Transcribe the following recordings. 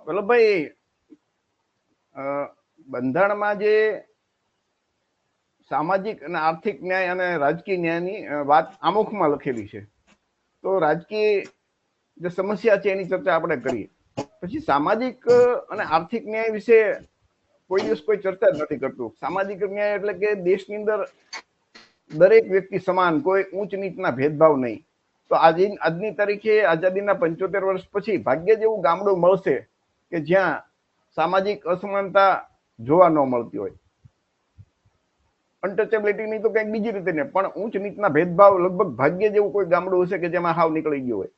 વલ્લભભાઈ, બંધારણમાં જે સામાજિક અને આર્થિક ન્યાય અને રાજકીય ન્યાયની વાત આમુખમાં લખેલી છે, તો રાજકીય જે સમસ્યા છે એની ચર્ચા આપણે કરીએ. પછી સામાજિક અને આર્થિક ન્યાય વિશે કોઈ દિવસ કોઈ ચર્ચા જ નથી કરતું. સામાજિક ન્યાય એટલે કે દેશની અંદર દરેક વ્યક્તિ સમાન, કોઈ ઊંચ નીચના ભેદભાવ નહીં. તો આજની તારીખે આઝાદીના 75 વર્ષ પછી ભાગ્ય જેવું ગામડું મળશે કે જ્યાં સામાજિક અસમાનતા જોવા ન મળતી હોય. અનટચેબિલિટીની તો કંઈક બીજી રીતે ને, પણ ઊંચ નીચના ભેદભાવ લગભગ ભાગ્ય જેવું કોઈ ગામડું હશે કે જેમાં હાવ નીકળી ગયું હોય.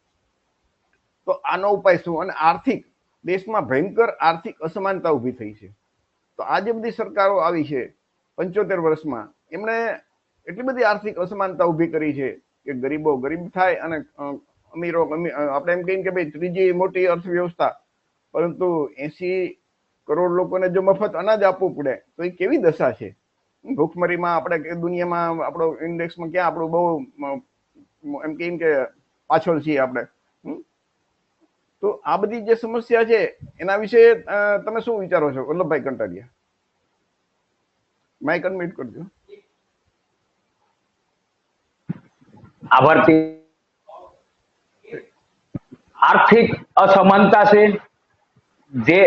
તો આનો ઉપાય શું? અને આર્થિક, દેશમાં ભયંકર આર્થિક અસમાનતા ઊભી થઈ છે. તો આ જે બધી સરકારો આવી છે 75 વર્ષમાં, એમણે એટલી બધી આર્થિક અસમાનતા ઊભી કરી છે કે ગરીબો ગરીબ થાય અને અમીરો આપણે એમ કહીએ કે ભાઈ ત્રીજી મોટી અર્થવ્યવસ્થા, પરંતુ 80 કરોડ લોકોને જો મફત અનાજ આપવું પડે તો એ કેવી દશા છે. ભૂખમરીમાં આપણે દુનિયામાં આપણો ઇન્ડેક્સમાં ક્યાં આપણું બહુ એમ કહીએ કે પાછળ છીએ આપણે. તો આ બધી જે સમસ્યા છે એના વિશે તમે શું વિચારો છો વલ્લભભાઈ કંટારિયા? માઇક અનમ્યુટ કરજો. આભારથી આર્થિક અસમાનતા છે જે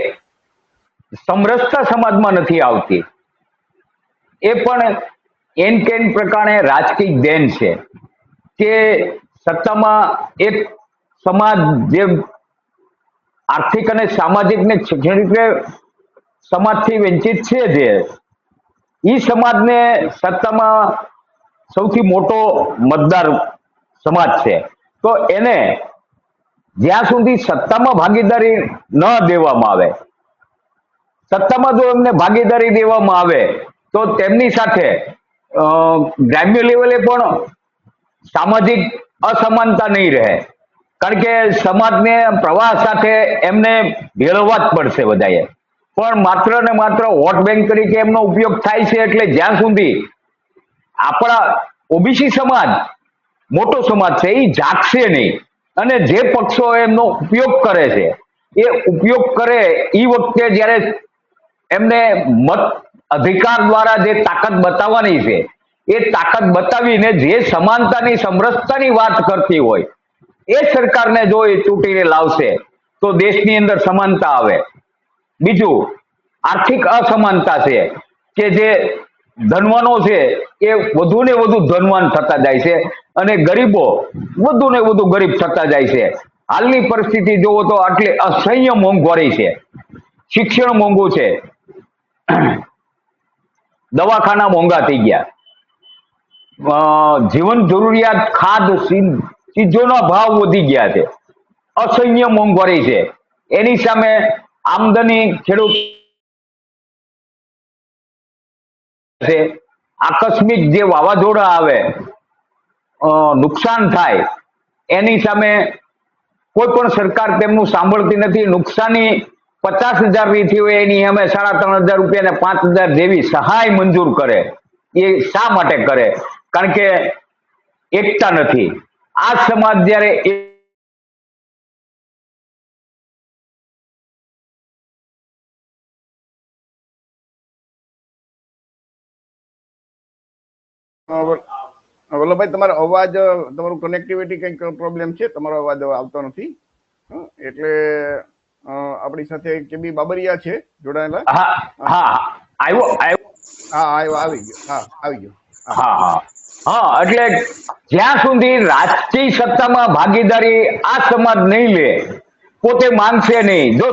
સમરસતા સમાજમાં નથી આવતી, એ પણ એન કેન પ્રકારે રાજકીય દેન છે કે સત્તામાં એક સમાજ જે આર્થિક અને સામાજિક ને શૈક્ષણિક સમાજથી વંચિત છે, જે એ સમાજને સત્તામાં સૌથી મોટો મતદાર સમાજ છે, તો એને જ્યાં સુધી સત્તામાં ભાગીદારી ન દેવામાં આવે, સત્તામાં જો એમને ભાગીદારી દેવામાં આવે તો તેમની સાથે ગ્રામ્ય લેવલે પણ સામાજિક અસમાનતા નહીં રહે. કારણ કે સમાજને પ્રવાહ સાથે એમને ભેળવવા જ પડશે બધાએ. પણ માત્ર ને માત્ર વોટ બેંક તરીકે એમનો ઉપયોગ થાય છે. એટલે જ્યાં સુધી આપણા ઓબીસી સમાજ મોટો સમાજ છે એ જાગશે નહીં, અને જે પક્ષો એમનો ઉપયોગ કરે છે એ ઉપયોગ કરે એ વખતે જ્યારે એમને મત અધિકાર દ્વારા જે તાકાત બતાવવાની છે એ તાકાત બતાવીને જે સમાનતાની સમરસતાની વાત કરતી હોય એ સરકારને જો એ ચૂંટીને લાવશે તો દેશની અંદર સમાનતા આવે. બીજું આર્થિક અસમાનતા છે કે જે ધનવાનો છે એ વધુ ને વધુ ધનવાન થતા જાય છે અને ગરીબો વધુ ને વધુ ગરીબ થતા જાય છે. હાલની પરિસ્થિતિ જોવો તો આટલી અસહ્ય મોંઘવારી છે, શિક્ષણ મોંઘું છે, દવાખાના મોંઘા થઈ ગયા, જીવન જરૂરિયાત ખાદ ચીજોના ભાવ વધી ગયા છે, અસહ્ય મોંઘવારી છે. એની સામે આમદની ખેડૂત આકસ્મિક જે વાવાઝોડા આવે, નુકસાન થાય, એની સામે કોઈ પણ સરકાર તેમનું સાંભળતી નથી. નુકસાની 50,000 ની થઈ હોય એની સામે 3,500 રૂપિયા ને 5,000 જેવી સહાય મંજૂર કરે. એ શા માટે કરે? કારણ કે એકતા નથી. આ સમાજ જયારે વલ્લભભાઈ, તમારો અવાજ, તમારું કનેક્ટિવિટી કંઈક પ્રોબ્લેમ છે, તમારો અવાજ આવતો નથી. એટલે આપણી સાથે કેબી બાબરિયા છે જોડાયેલા. આવી ગયો. એટલે જ્યાં સુધી રાજકીય સત્તામાં ભાગીદારી આ સમાજ નહીં લે, પોતે માનશે નહીં. જો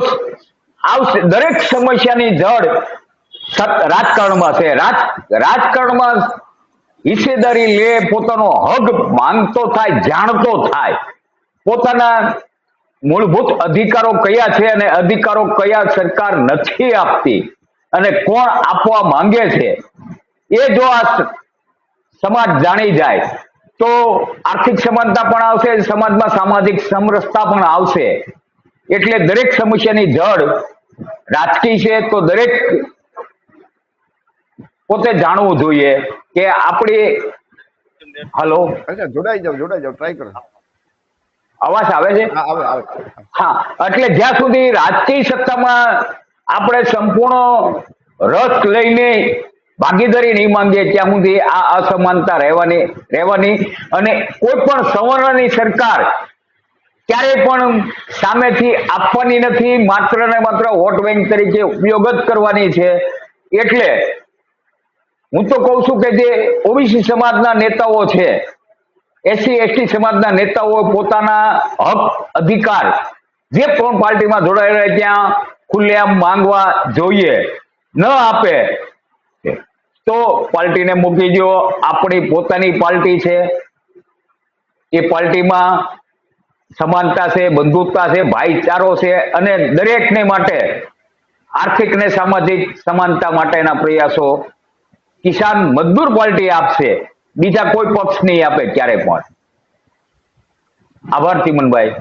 આવશે, દરેક સમસ્યાની જડ રાજકારણમાં છે. રાજકારણમાં હિસ્સેદારી લે, પોતાનો હક માંગતો થાય, જાણતો થાય, પોતાના મૂળભૂત અધિકારો કયા છે અને અધિકારો કયા સરકાર નથી આપતી અને કોણ આપવા માંગે છે, એ જો આ સમાજ જાણી જાય તો આર્થિક સમાનતા પણ આવશે, સમાજમાં સામાજિક સમરસતા પણ આવશે. એટલે દરેક સમસ્યાની જડ રાજકીય છે, તો દરેક પોતે જાણવું જોઈએ કે આપણી જોડાઈ જાવ, ટ્રાય કરો. અવાજ આવે છે? હા, આવે. હા, એટલે જ્યાં સુધી રાજકીય સત્તામાં આપણે સંપૂર્ણ રસ લઈને ભાગીદારી નહીં માંગીએ ત્યાં સુધી આ અસમાનતા રહેવાની અને કોઈ પણ સવર્ણની સરકાર ક્યારેય પણ સામેથી આપવાની નથી, માત્ર ને માત્ર વોટ બેંક તરીકે ઉપયોગ જ કરવાની છે. એટલે હું તો કઉ છું કે જે ઓબીસી સમાજના નેતાઓ છે, એસસી એસટી સમાજના નેતાઓ પોતાના હક અધિકાર જે પણ પાર્ટીમાં જોડાયેલા ત્યાં ખુલ્લેઆમ માંગવા જોઈએ. ન આપે તો પાર્ટીને મૂકી દો. આપણી પોતાની પાર્ટી છે, એ પાર્ટીમાં સમાનતા છે, બંધુત્વતા છે, ભાઈચારો છે અને દરેકને માટે આર્થિક ને સામાજિક સમાનતા માટેના પ્રયાસો કિસાન મજદૂર પાર્ટી આપશે, બીજા કોઈ પક્ષ નહીં આપે ક્યારે પણ. આભાર ચિમનભાઈ.